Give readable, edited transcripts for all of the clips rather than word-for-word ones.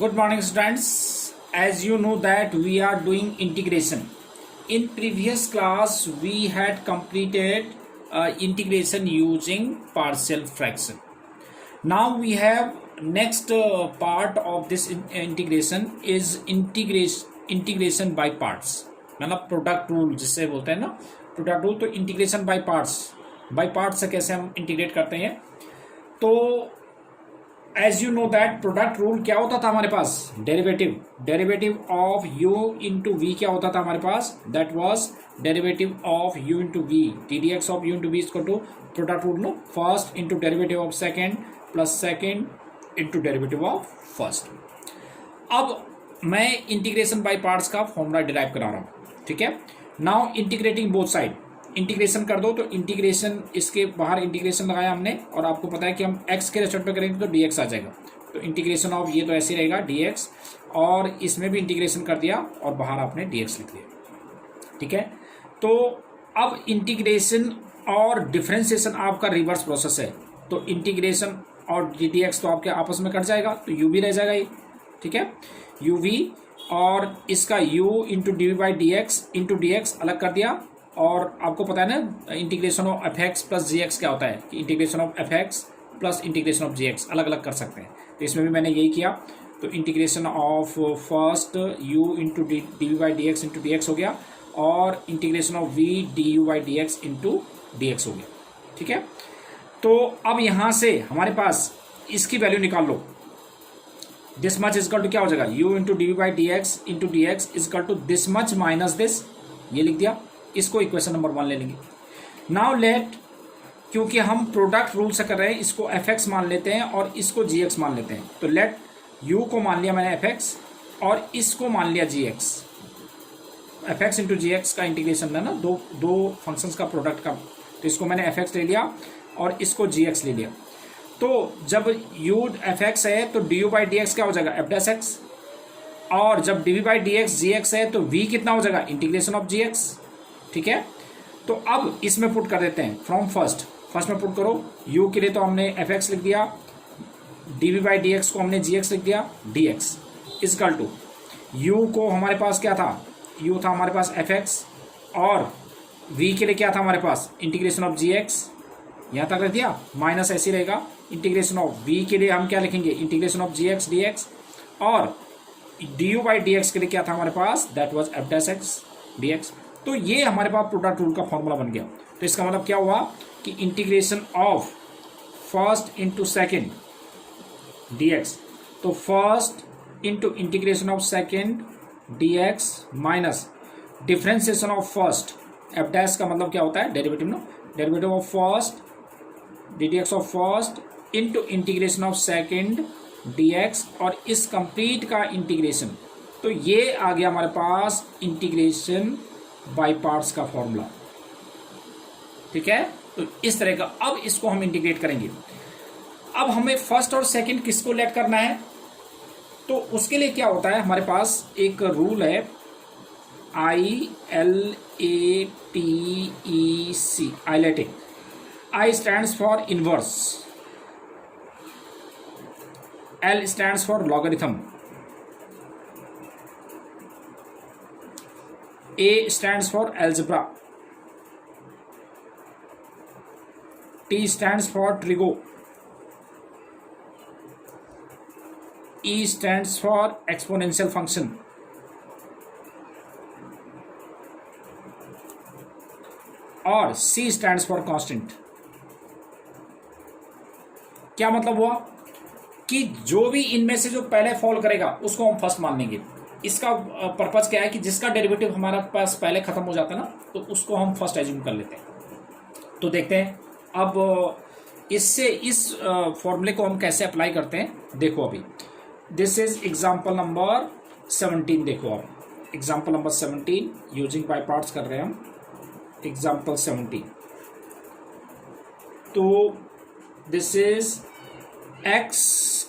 Good morning, students. As you know that we are doing integration. In previous class, we had completed integration using partial fraction. Now we have next part of this integration is integration by parts. मतलब product rule जिससे बोलते हैं ना, product rule. तो integration by parts से कैसे हम integrate करते हैं. तो as you know that product rule क्या होता था हमारे पास, derivative of u into v क्या होता था हमारे पास, that was derivative of u into v, t d x of u into v equal to product rule no, first into derivative of second plus second into derivative of first. अब मैं integration by parts का formula derive करा रहा हूँ. ठीक है. Now integrating both side, integration कर दो. तो इंटीग्रेशन इसके बाहर इंटीग्रेशन लगाया हमने, और आपको पता है कि हम x के रेस्पेक्ट पे करेंगे तो dx आ जाएगा. तो इंटीग्रेशन ऑफ ये तो ऐसे रहेगा dx, और इसमें भी इंटीग्रेशन कर दिया और बाहर आपने dx लिख दिया. ठीक है. तो अब इंटीग्रेशन और डिफरेंशिएशन आपका रिवर्स प्रोसेस है. तो इंटीग्रेशन और dx तो आपके आपस में कट जाएगा, तो u भी रह जाएगा ये. ठीक है. uv और इसका u into d v by d x into d x अलग कर दिया. और आपको पता है ना integration of f x plus g x क्या होता है, कि integration of f x plus integration of g x अलग अलग कर सकते हैं. तो इसमें भी मैंने यही किया. तो integration of first u into d v by d x into d x हो गया, और integration of v d u by d x into d x हो गया. ठीक है. तो अब यहाँ से हमारे पास इसकी वैल्यू निकाल लो. दिस मच इजकल टू क्या हो जाएगा, u into d v by d x into d x equal to this much minus this, ये लिख दिया. इसको इक्वेशन नंबर 1 ले लेंगे. नाउ लेट, क्योंकि हम प्रोडक्ट रूल से कर रहे हैं, इसको एफ एक्स मान लेते हैं और इसको जी एक्स मान लेते हैं. तो लेट u को मान लिया मैंने एफ एक्स और इसको मान लिया जी एक्स. एफ एक्स इंटू जी एक्स का इंटीग्रेशन है ना, दो फंक्शंस का प्रोडक्ट का. तो इसको मैंने एफ एक्स ले लिया और इसको जी एक्स ले लिया. तो जब u एफ एक्स है तो d u by d x क्या हो जाएगा, एफ डैश एक्स. और जब d v by d x g x है तो v कितना हो जाएगा, इंटीग्रेशन ऑफ जी एक्स. ठीक है. तो अब इसमें पुट कर देते हैं फ्रॉम फर्स्ट में पुट करो. u के लिए तो हमने एफ एक्स लिख दिया, d v by d x को हमने जी एक्स लिख दिया, d x equal to u को हमारे पास क्या था, u था हमारे पास एफ एक्स, और v के लिए क्या था हमारे पास, इंटीग्रेशन ऑफ जी एक्स. यहाँ तक रख दिया, माइनस ऐसे रहेगा. इंटीग्रेशन ऑफ v के लिए हम क्या लिखेंगे, integration of g x d x, और d u by d x के लिए क्या था हमारे पास, that was f dash x d x. तो ये हमारे पास प्रोडक्ट रूल का फॉर्मूला बन गया. तो इसका मतलब क्या हुआ कि integration of first into second d x, तो first into integration of second d x minus differentiation of first, f dash का मतलब क्या होता है, derivative no, derivative of first d d x of first into integration of second d x, और इस complete का integration. तो ये आ गया हमारे पास इंटीग्रेशन बाय पार्ट्स का फॉर्मूला. ठीक है. तो इस तरह का अब इसको हम इंटीग्रेट करेंगे. अब हमें फर्स्ट और सेकंड किसको लेट करना है, तो उसके लिए क्या होता है, हमारे पास एक रूल है ILATEC, आइलेटिक. I stands for inverse, L stands for logarithm, A stands for algebra, T stands for trigo, E stands for exponential function, और C stands for constant. क्या मतलब हुआ कि जो भी इनमें से जो पहले फॉल करेगा उसको हम फर्स्ट मान लेंगे. इसका पर्पज क्या है कि जिसका डेरिवेटिव हमारा पास पहले खत्म हो जाता है ना, तो उसको हम फर्स्ट एज्यूम कर लेते हैं. तो देखते हैं अब इससे इस फॉर्मूले को हम कैसे अप्लाई करते हैं. देखो अभी दिस इज एग्जांपल नंबर 17. देखो आप example number 17 using by parts कर रहे हैं हम. एग्जांपल 17. तो this is x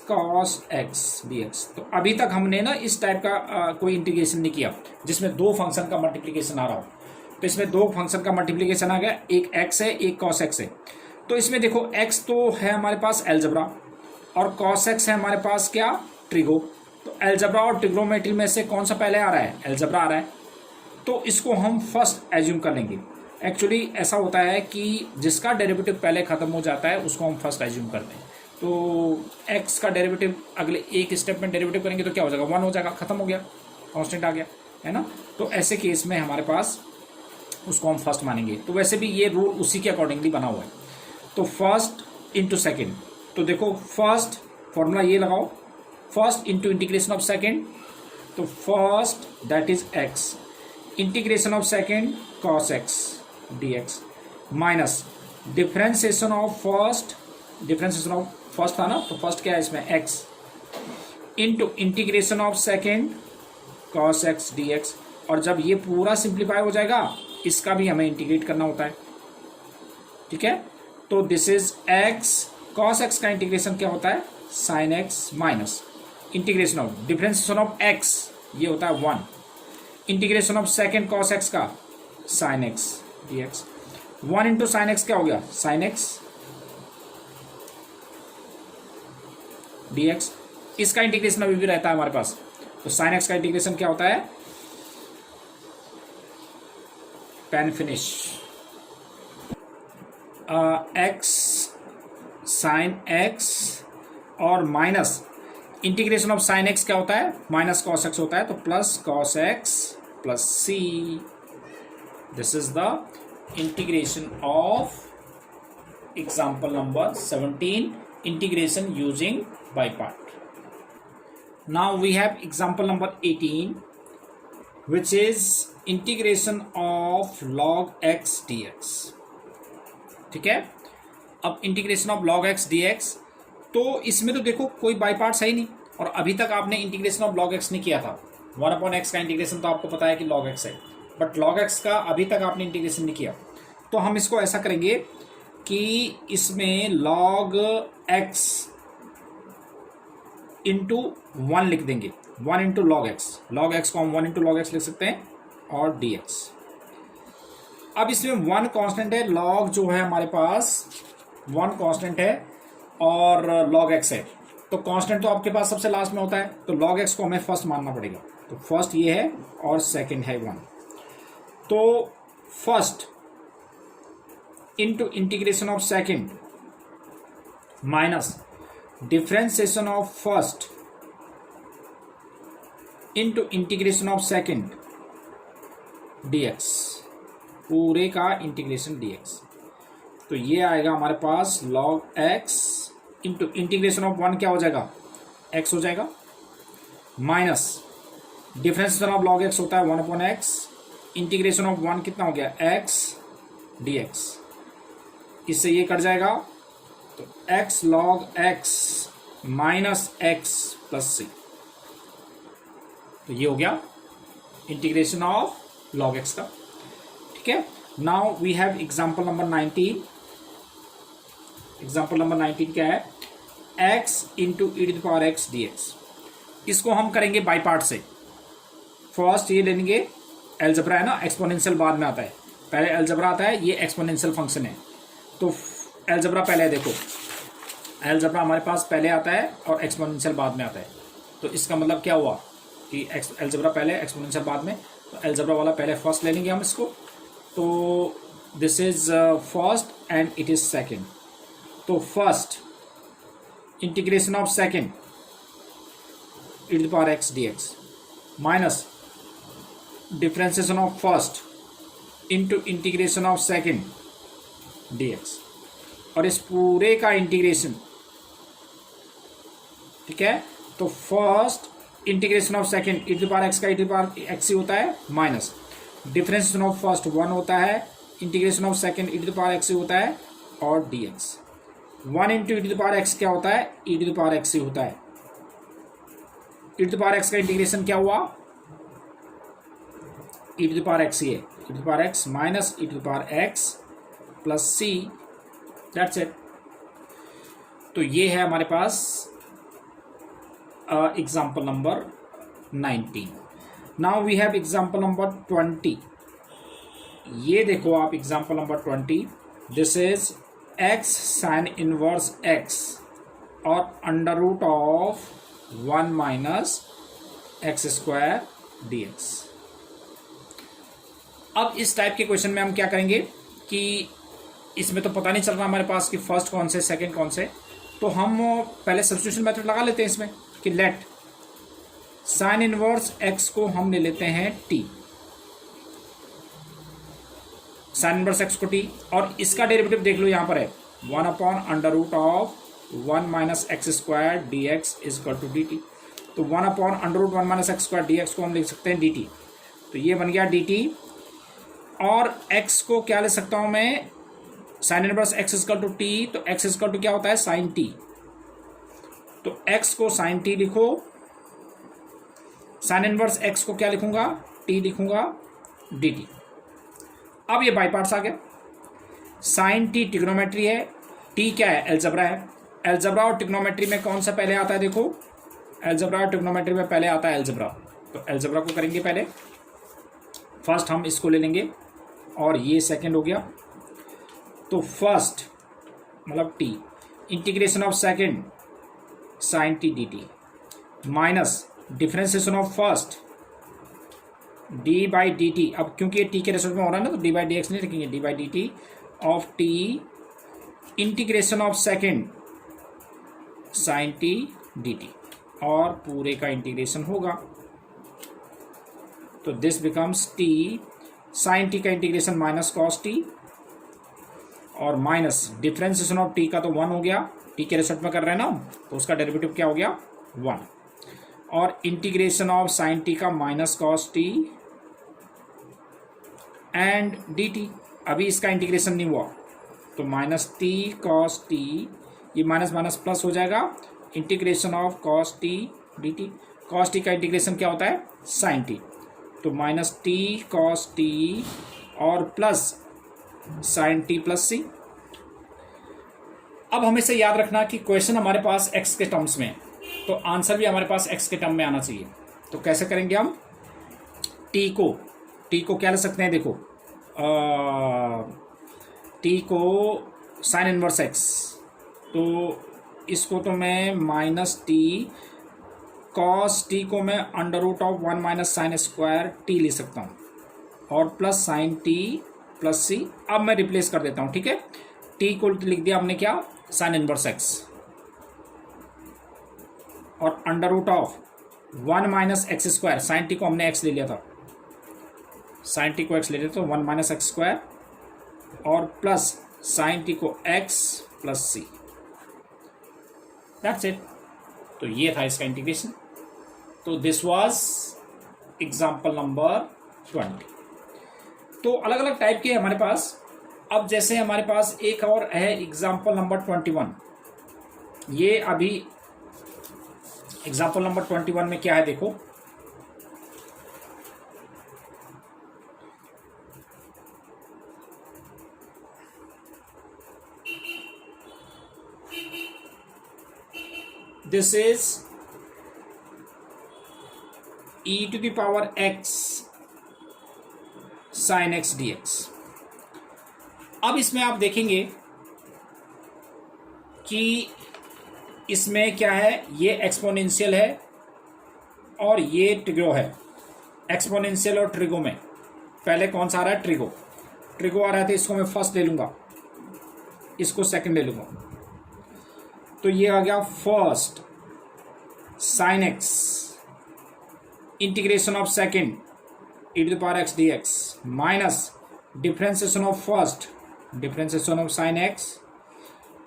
cos x dx. तो अभी तक हमने ना इस टाइप का कोई इंटीग्रेशन नहीं किया जिसमें दो फंक्शन का मल्टीप्लिकेशन आ रहा हो. तो इसमें दो फंक्शन का मल्टीप्लिकेशन आ गया, एक x है एक cos x है. तो इसमें देखो x तो है हमारे पास एल्जेब्रा और cos x है हमारे पास क्या, ट्रिगो. तो एल्जेब्रा और ट्रिग्नोमेट्री में से कौन सा पहले आ रहा है? एल्जेब्रा आ रहा है, तो इसको हम फर्स्ट एज्यूम कर लेंगे। एक्चुअली ऐसा होता है कि जिसका डेरिवेटिव पहले खत्म हो जाता है उसको हम फर्स्ट एज्यूम करते हैं। तो x का डेरिवेटिव अगले एक स्टेप में डेरिवेटिव करेंगे तो क्या हो जाएगा? 1 हो जाएगा, खत्म हो गया, कांस्टेंट आ गया, है ना। तो ऐसे केस में हमारे पास उसको हम फर्स्ट मानेंगे। तो वैसे भी ये रूल उसी के अकॉर्डिंगली बना हुआ है। तो फर्स्ट इंटू सेकेंड, तो देखो फर्स्ट फॉर्मूला ये लगाओ, first into integration of second, तो first that is x integration of second cos x dx minus differentiation of first, differentiation of first था ना, तो फर्स्ट क्या है इसमें? x into integration of second cos x dx। और जब ये पूरा सिंप्लीफाई हो जाएगा इसका भी हमें इंटीग्रेट करना होता है, ठीक है। तो this is x, cos x का इंटीग्रेशन क्या होता है? sin x minus integration of differentiation of x, ये होता है 1, integration of second cos x का sin x dx। 1 into sine x क्या हो गया? sin x dx। इसका इंटीग्रेशन अभी भी रहता है हमारे पास, तो sin x का इंटीग्रेशन क्या होता है? पेन फिनिश x sin x और minus integration of sin x क्या होता है? माइनस cos x होता है, तो plus cos x plus c। This is the integration of example number 17, integration using by part. Now we have example number 18, which is integration of log x dx. ठीक है, अब integration of log x dx, तो इसमें तो देखो कोई by parts है ही नहीं, और अभी तक आपने इंटीग्रेशन ऑफ log x नहीं किया था। 1/x का इंटीग्रेशन तो आपको पता है कि log x है, बट log x का अभी तक आपने इंटीग्रेशन नहीं किया। तो हम इसको ऐसा करेंगे कि इसमें log x इंटू 1 लिख देंगे, 1 इंटू log x को हम 1 इंटू log x लिख सकते हैं, और dx। अब इसमें 1 कांस्टेंट है, log जो है हमारे पास 1 कांस्टेंट है और log x है, तो कांस्टेंट तो आपके पास सबसे लास्ट में होता है, तो log x को हमें फर्स्ट मानना पड़ेगा। तो फर्स्ट ये है और सेकंड है 1, तो first into integration of second minus differentiation of first into integration of second dx, पूरे का इंटीग्रेशन dx। तो ये आएगा हमारे पास log x into integration of 1 क्या हो जाएगा? x हो जाएगा, minus differentiation of log x होता है 1/x, इंटीग्रेशन ऑफ 1 कितना हो गया? x dx। इससे ये कट जाएगा, तो x log x minus x plus c, तो ये हो गया इंटीग्रेशन ऑफ log x का, ठीक है। Now we have example number 19। Example number 19 क्या है? x into e⁻x dx। इसको हम करेंगे बाई पार्ट से। फर्स्ट ये लेंगे, एल्जेब्रा है ना, एक्सपोनेंशियल बाद में आता है, पहले एल्जेब्रा आता है, ये एक्सपोनेंशियल फंक्शन है। तो एल्जेब्रा पहले देखो, एल्जेब्रा हमारे पास पहले आता है और एक्सपोनेंशियल बाद में आता है। तो इसका मतलब क्या हुआ कि एल्जेब्रा पहले एक्सपोनेंशियल बाद में, तो एल्जेब्रा वाला पहले फर्स्ट ले लेंगे हम इसको। तो this is first and it is second. तो first integration of second e⁻x dx minus differentiation of first into integration of second dx, और इस पूरे का इंटीग्रेशन, ठीक है। तो first integration of second e⁻x का e⁻x होता है, माइनस डिफरेंशिएशन ऑफ फर्स्ट 1 होता है, इंटीग्रेशन ऑफ सेकंड e⁻x होता है, और dx। 1 इंटू e⁻x क्या होता है? e⁻x होता है। e⁻x का इंटीग्रेशन क्या हुआ? e⁻x है, e⁻x minus e⁻x plus c, that's it. तो ये है हमारे पास example number 19। Now we have example number 20। ये देखो आप example number 20, this is x sin inverse x और under root of 1 minus x square d x. अब इस टाइप के क्वेश्चन में हम क्या करेंगे कि इसमें तो पता नहीं चल रहा हमारे पास कि फर्स्ट कौन से सेकंड कौन से, तो हम पहले सब्स्टिट्यूशन मेथड लगा लेते हैं इसमें कि लेट साइन इनवर्स एक्स को हम ले लेते हैं टी, साइन इनवर्स एक्स को टी, और इसका डेरिवेटिव देख लो यहाँ पर है 1/√1 minus x square d x is equal to d t. तो 1/√1 minus x square d x को हम लिख सकते हैं डी टी, तो ये बन गया डी टी। और x को क्या ले सकता हूं मैं, sine inverse x equal to t, तो x इक्वल टू क्या होता है साइन टी, तो x को साइन टी लिखो, साइन इनवर्स x को क्या लिखूंगा t लिखूंगा dt। अब ये बाई पार्ट्स आ गया, साइन टी ट्रिग्नोमेट्री है, t क्या है एलजेब्रा है, एलजेब्रा और ट्रिग्नोमेट्री में कौन सा पहले आता है, देखो एलजेब्रा और ट्रिग्नोमेट्री में पहले आता है एलजेब्रा, तो एलजेब्रा को करेंगे पहले, फर्स्ट हम इसको ले लेंगे और ये सेकंड हो गया, तो फर्स्ट मतलब t integration of second sine t d t minus differentiation of first d by d t. अब क्योंकि ये टी के रेस्पेक्ट में हो रहा है ना, तो डी बाई डी एक्स नहीं लिखेंगे, d by d t of t integration of second sine t d t, और पूरे का इंटीग्रेशन होगा, तो this becomes t sine t का इंटीग्रेशन माइनस कॉस टी, और माइनस डिफरेंशिएशन ऑफ टी का तो 1 हो गया, टी के रेस्पेक्ट में कर रहे हैं ना, तो उसका डेरिवेटिव क्या हो गया 1, और इंटीग्रेशन ऑफ साइन टी का minus cos T and D T. अभी इसका इंटीग्रेशन नहीं हुआ, तो माइनस टी कॉस टी, ये माइनस माइनस प्लस हो जाएगा, integration of cos T d T. Cos T का इंटीग्रेशन क्या होता है साइन टी, तो माइनस टी कॉस टी और प्लस साइन टी प्लस सी। अब हमें से याद रखना कि क्वेश्चन हमारे पास x के टर्म्स में, तो आंसर भी हमारे पास x के टर्म में आना चाहिए। तो कैसे करेंगे हम, t को क्या ले सकते हैं, देखो t को साइन इनवर्स x, तो इसको तो मैं माइनस टी कॉस टी को मैं √1 माइनस साइन स्क्वायर टी ले सकता हूँ, और प्लस साइन टी प्लस सी। अब मैं रिप्लेस कर देता हूँ, ठीक है, टी को लिख दिया हमने क्या साइन इनवर्स एक्स, और √1 minus x square, sine t को हमने एक्स ले लिया था, साइन टी को एक्स ले लिया तो 1 माइनस एक्स स्क्वायर, और प्लस साइन टी को x plus c, that's it. तो ये था इसका इंटीग्रेशन। तो दिस वाज एग्जाम्पल नंबर 20। तो अलग अलग टाइप के हमारे पास, अब जैसे हमारे पास एक और है एग्जाम्पल नंबर 21। ये अभी एग्जाम्पल नंबर 21 में क्या है देखो, this is e to the power x sin x dx। अब इसमें आप देखेंगे कि इसमें क्या है, ये एक्सपोनेंशियल है और ये ट्रिगो है। एक्सपोनेंशियल और ट्रिगो में पहले कौन सा आ रहा है, ट्रिगो आ रहा है, तो इसको मैं फर्स्ट ले लूंगा, इसको सेकंड ले लूंगा, तो ये आ गया first sine x integration of second e to the power x dx minus differentiation of first differentiation of sine x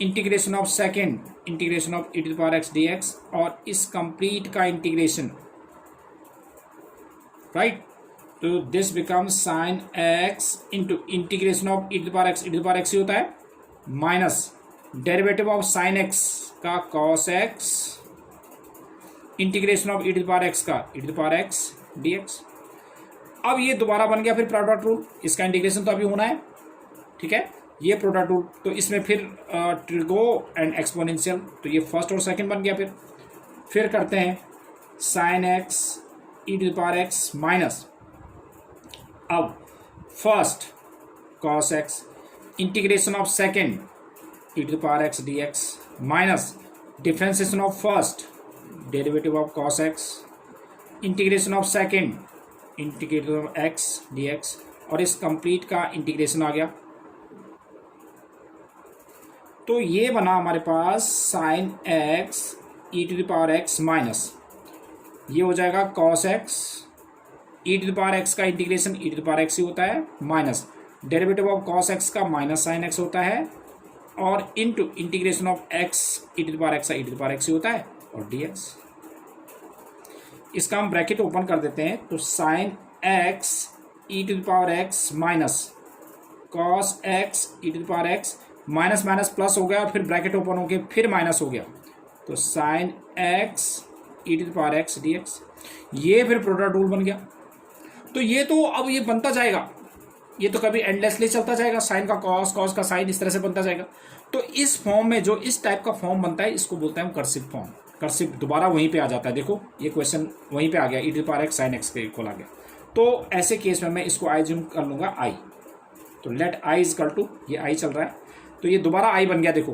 integration of second integration of e to the power x dx, और इस complete का integration, right, तो this becomes sine x into integration of e to the power x ही होता है, minus derivative of sine x का cos x integration of e to the power x का e to the power x dx। अब ये दोबारा बन गया फिर प्रोडक्ट रूल, इसका इंटीग्रेशन तो अभी होना है, ठीक है, ये प्रोडक्ट रूल, तो इसमें फिर ट्रिगो एंड एक्सपोनेंशियल, तो ये फर्स्ट और सेकंड बन गया। फिर करते हैं sine x e to the power x minus, अब first cos x integration of second e to the power x dx minus differentiation of first derivative of cos x integration of second, integration of x d x, और इस complete का integration आ गया। तो ये बना हमारे पास sine x e to the power x minus, ये हो जाएगा cos x e to the power x का integration e to the power x ही होता है, minus derivative of cos x का माइनस साइन एक्स होता है, और into integration of x e to the power x का e to the power x ही होता है, और डी एक्स। इसका हम ब्रैकेट ओपन कर देते हैं, तो sine x e to the power x minus cos x e to the power x, minus minus plus हो गया और फिर ब्रैकेट ओपन हो गया, फिर माइनस हो गया, तो sine x e to the power x d x. ये फिर प्रोडक्ट रूल बन गया। तो ये तो अब ये बनता जाएगा, ये तो कभी एंडलेसली चलता जाएगा, साइन का कॉस, कॉस का साइन, इस तरह से बनता जाएगा। तो इस फॉर्म में जो इस टाइप का फॉर्म बनता है इसको बोलते हैं हम कर्सिव फॉर्म। कर्सिव दोबारा वहीं पे आ जाता है, देखो ये क्वेश्चन वहीं पे आ गया, e to the power x sine x के इक्वल आ गया। तो ऐसे केस में मैं इसको आई जूम कर लूंगा आई, तो लेट आई इजकल टू, ये आई चल रहा है तो ये दोबारा आई बन गया, देखो।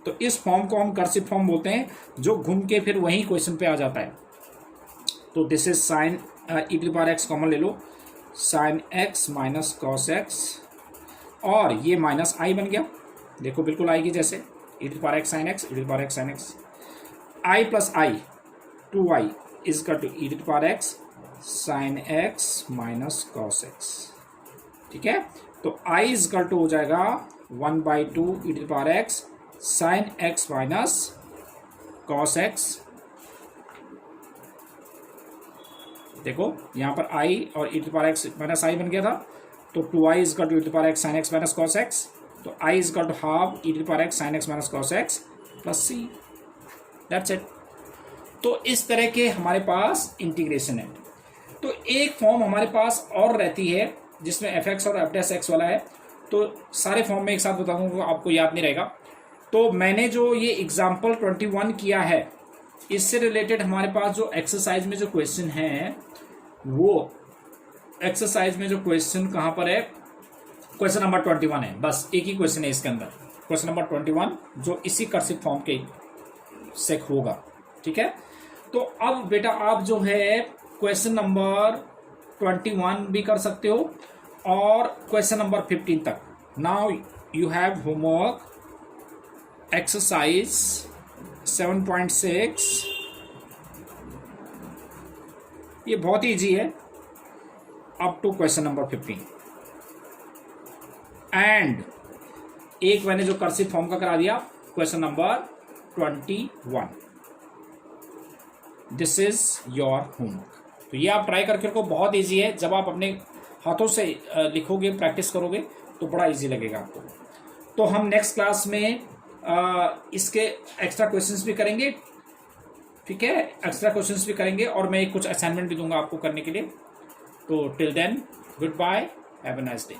तो इस फॉर्म को हम कर्सिव फॉर्म बोलते हैं, जो घूम के फिर वहीं क्वेश्चन पे आ जाता है। तो this is sine e to the power x common ले लो, sine x minus cos x, और ये माइनस आई बन गया, देखो बिल्कुल आई की जैसे, e to the power x sine x, e to the power x sine x, I plus I 2y equal to e to the power x sine x minus cos x, ठीक है। तो I equal to हो जाएगा 1/2 e to the power x sine x minus cos x. देखो यहाँ पर I और e to the power x minus I बन गया था, तो 2i is equal to e to the power x sine x minus cos x, तो i equal to half e to the power x sine x minus cos x plus c, that's it. तो इस तरह के हमारे पास integration है। तो एक फॉर्म हमारे पास और रहती है जिसमें एफ एक्स और एफ डैश एक्स वाला है, तो सारे फॉर्म में एक साथ बता दूंगा, आपको याद नहीं रहेगा। तो मैंने जो ये एग्जाम्पल 21 किया है, इससे रिलेटेड हमारे पास जो एक्सरसाइज में जो क्वेश्चन है, वो एक्सरसाइज में जो क्वेश्चन कहाँ पर है, क्वेश्चन नंबर 21 है, बस एक ही क्वेश्चन है इसके अंदर, क्वेश्चन नंबर 21, जो इसी कर्सिव फॉर्म के से होगा, ठीक है। तो अब बेटा आप जो है क्वेश्चन नंबर 21 भी कर सकते हो और क्वेश्चन नंबर 15 तक। Now you have homework exercise 7.6, ये बहुत ही इजी है up to question number 15, and एक मैंने जो कर्सिव फॉर्म का करा दिया question number 21। This is your homework. तो ये आप ट्राई करके रखो, बहुत इजी है। जब आप अपने हाथों से लिखोगे, प्रैक्टिस करोगे तो बड़ा इजी लगेगा आपको। तो हम नेक्स्ट क्लास में इसके एक्स्ट्रा क्वेश्चंस भी करेंगे, ठीक है, एक्स्ट्रा क्वेश्चंस भी करेंगे, और मैं कुछ असाइनमेंट भी दूंगा आपको करने के लिए। तो till then, good bye, have a nice day.